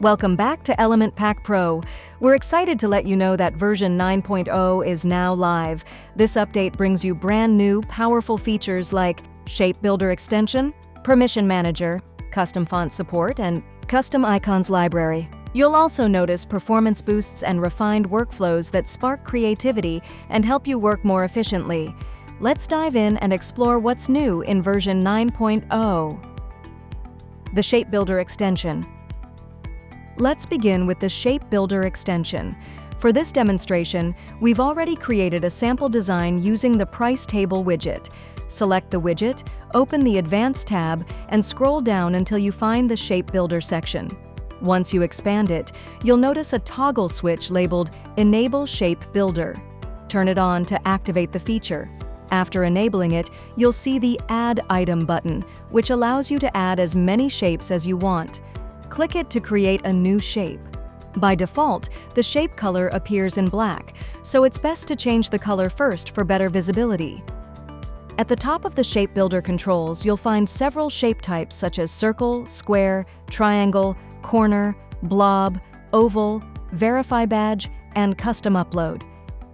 Welcome back to Element Pack Pro. We're excited to let you know that version 9.0 is now live. This update brings you brand new, powerful features like Shape Builder Extension, Permission Manager, Custom Font Support, and Custom Icons Library. You'll also notice performance boosts and refined workflows that spark creativity and help you work more efficiently. Let's dive in and explore what's new in version 9.0. The Shape Builder Extension. Let's begin with the Shape Builder extension. For this demonstration, we've already created a sample design using the Price Table widget. Select the widget, open the Advanced tab, and scroll down until you find the Shape Builder section. Once you expand it, you'll notice a toggle switch labeled Enable Shape Builder. Turn it on to activate the feature. After enabling it, you'll see the Add Item button, which allows you to add as many shapes as you want. Click it to create a new shape. By default, the shape color appears in black, so it's best to change the color first for better visibility. At the top of the Shape Builder controls, you'll find several shape types such as circle, square, triangle, corner, blob, oval, verify badge, and custom upload.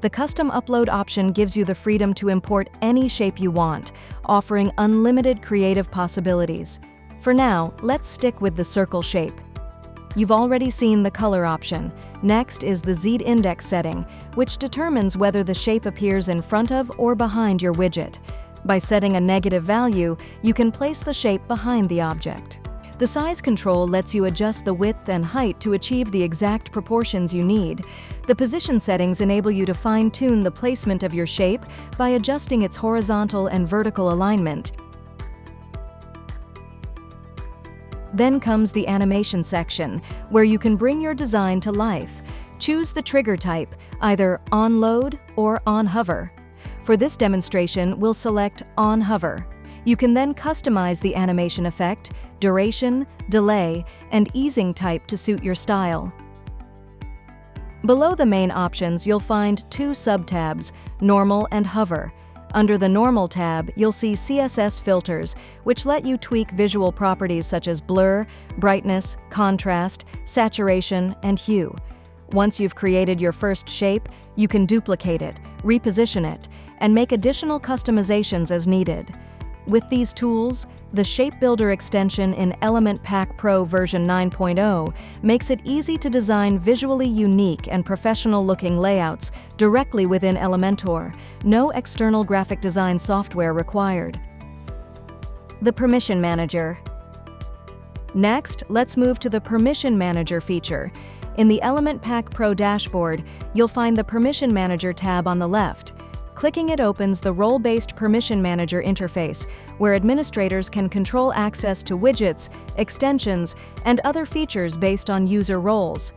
The custom upload option gives you the freedom to import any shape you want, offering unlimited creative possibilities. For now, let's stick with the circle shape. You've already seen the color option. Next is the Z-index setting, which determines whether the shape appears in front of or behind your widget. By setting a negative value, you can place the shape behind the object. The size control lets you adjust the width and height to achieve the exact proportions you need. The position settings enable you to fine-tune the placement of your shape by adjusting its horizontal and vertical alignment. Then comes the animation section, where you can bring your design to life. Choose the trigger type, either on load or on hover. For this demonstration, we'll select on hover. You can then customize the animation effect, duration, delay, and easing type to suit your style. Below the main options, you'll find two sub-tabs, Normal and Hover. Under the Normal tab, you'll see CSS filters, which let you tweak visual properties such as blur, brightness, contrast, saturation, and hue. Once you've created your first shape, you can duplicate it, reposition it, and make additional customizations as needed. With these tools, the Shape Builder extension in Element Pack Pro version 9.0 makes it easy to design visually unique and professional-looking layouts directly within Elementor. No external graphic design software required. The Permission Manager. Next, let's move to the Permission Manager feature. In the Element Pack Pro dashboard, you'll find the Permission Manager tab on the left. Clicking it opens the role-based Permission Manager interface, where administrators can control access to widgets, extensions, and other features based on user roles.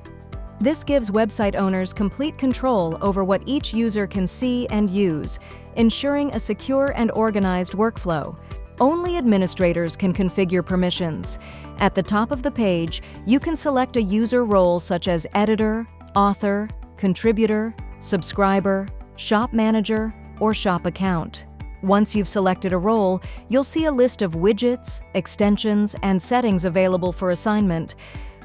This gives website owners complete control over what each user can see and use, ensuring a secure and organized workflow. Only administrators can configure permissions. At the top of the page, you can select a user role such as editor, author, contributor, subscriber, shop manager, or shop account. Once you've selected a role, you'll see a list of widgets, extensions, and settings available for assignment.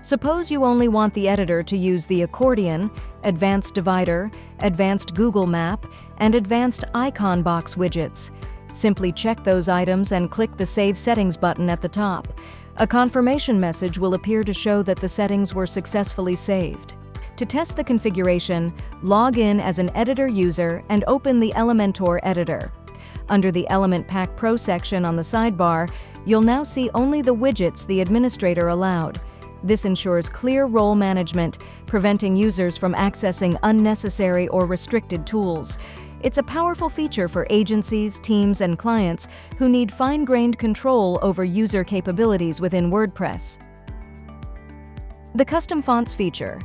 Suppose you only want the editor to use the accordion, advanced divider, advanced Google Map, and advanced icon box widgets. Simply check those items and click the Save Settings button at the top. A confirmation message will appear to show that the settings were successfully saved. To test the configuration, log in as an editor user and open the Elementor editor. Under the Element Pack Pro section on the sidebar, you'll now see only the widgets the administrator allowed. This ensures clear role management, preventing users from accessing unnecessary or restricted tools. It's a powerful feature for agencies, teams, and clients who need fine-grained control over user capabilities within WordPress. The Custom Fonts feature.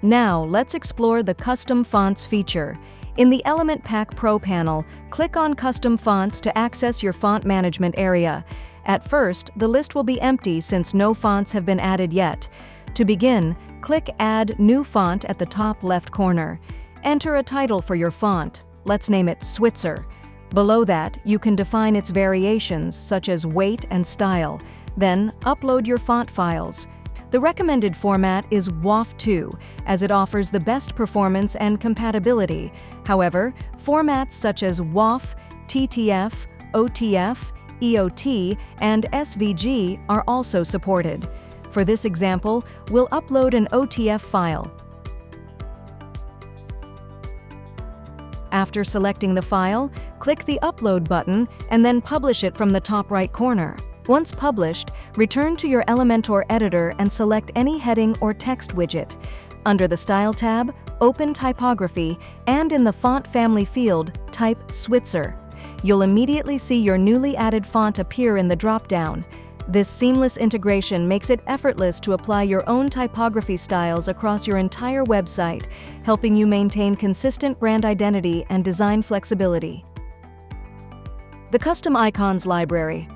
Now, let's explore the Custom Fonts feature. In the Element Pack Pro panel, click on Custom Fonts to access your font management area. At first, the list will be empty since no fonts have been added yet. To begin, click Add New Font at the top left corner. Enter a title for your font. Let's name it Switzer. Below that, you can define its variations, such as weight and style. Then, upload your font files. The The recommended format is WAF2, as it offers the best performance and compatibility. However, formats such as WAF, TTF, OTF, EOT, and SVG are also supported. For this example, we'll upload an OTF file. After selecting the file, click the Upload button and then publish it from the top right corner. Once published, return to your Elementor editor and select any heading or text widget. Under the Style tab, open Typography, and in the Font Family field, type Switzer. You'll immediately see your newly added font appear in the drop-down. This seamless integration makes it effortless to apply your own typography styles across your entire website, helping you maintain consistent brand identity and design flexibility. The Custom Icons Library.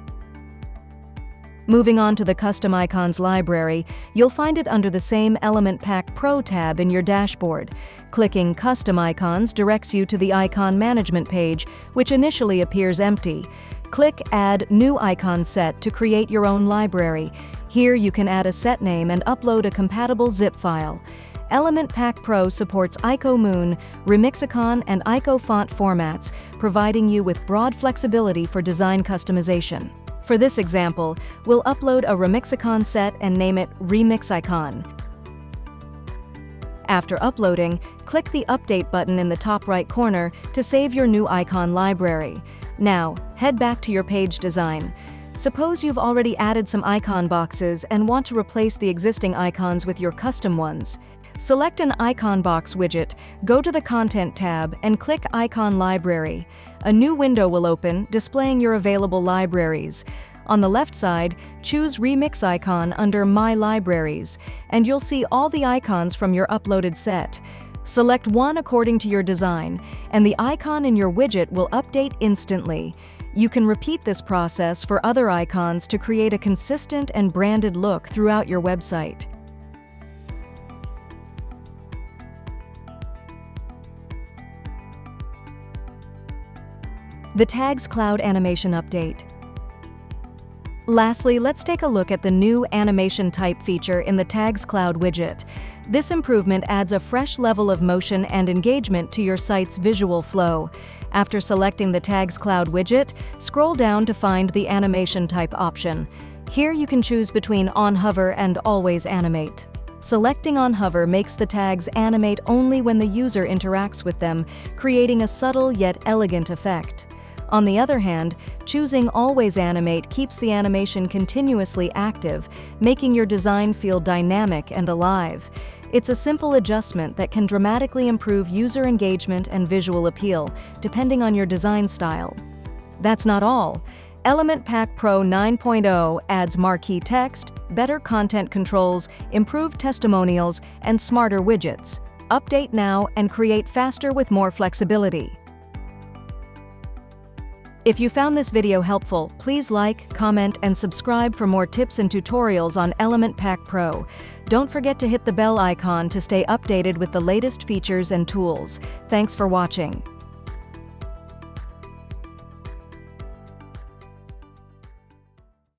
Moving on to the Custom Icons library, you'll find it under the same Element Pack Pro tab in your dashboard. Clicking Custom Icons directs you to the icon management page, which initially appears empty. Click Add New Icon Set to create your own library. Here you can add a set name and upload a compatible zip file. Element Pack Pro supports Ico Moon, Remixicon, and Ico font formats, providing you with broad flexibility for design customization. For this example, we'll upload a Remixicon set and name it Remixicon. After uploading, click the Update button in the top right corner to save your new icon library. Now, head back to your page design. Suppose you've already added some icon boxes and want to replace the existing icons with your custom ones. Select an icon box widget, go to the Content tab, and click Icon Library. A new window will open, displaying your available libraries. On the left side, choose Remix Icon under My Libraries, and you'll see all the icons from your uploaded set. Select one according to your design, and the icon in your widget will update instantly. You can repeat this process for other icons to create a consistent and branded look throughout your website. The Tags Cloud Animation Update. Lastly, let's take a look at the new Animation Type feature in the Tags Cloud widget. This improvement adds a fresh level of motion and engagement to your site's visual flow. After selecting the Tags Cloud widget, scroll down to find the Animation Type option. Here you can choose between On Hover and Always Animate. Selecting On Hover makes the tags animate only when the user interacts with them, creating a subtle yet elegant effect. On the other hand, choosing Always Animate keeps the animation continuously active, making your design feel dynamic and alive. It's a simple adjustment that can dramatically improve user engagement and visual appeal, depending on your design style. That's not all. Element Pack Pro 9.0 adds marquee text, better content controls, improved testimonials, and smarter widgets. Update now and create faster with more flexibility. If you found this video helpful, please like, comment, and subscribe for more tips and tutorials on Element Pack Pro. Don't forget to hit the bell icon to stay updated with the latest features and tools. Thanks for watching.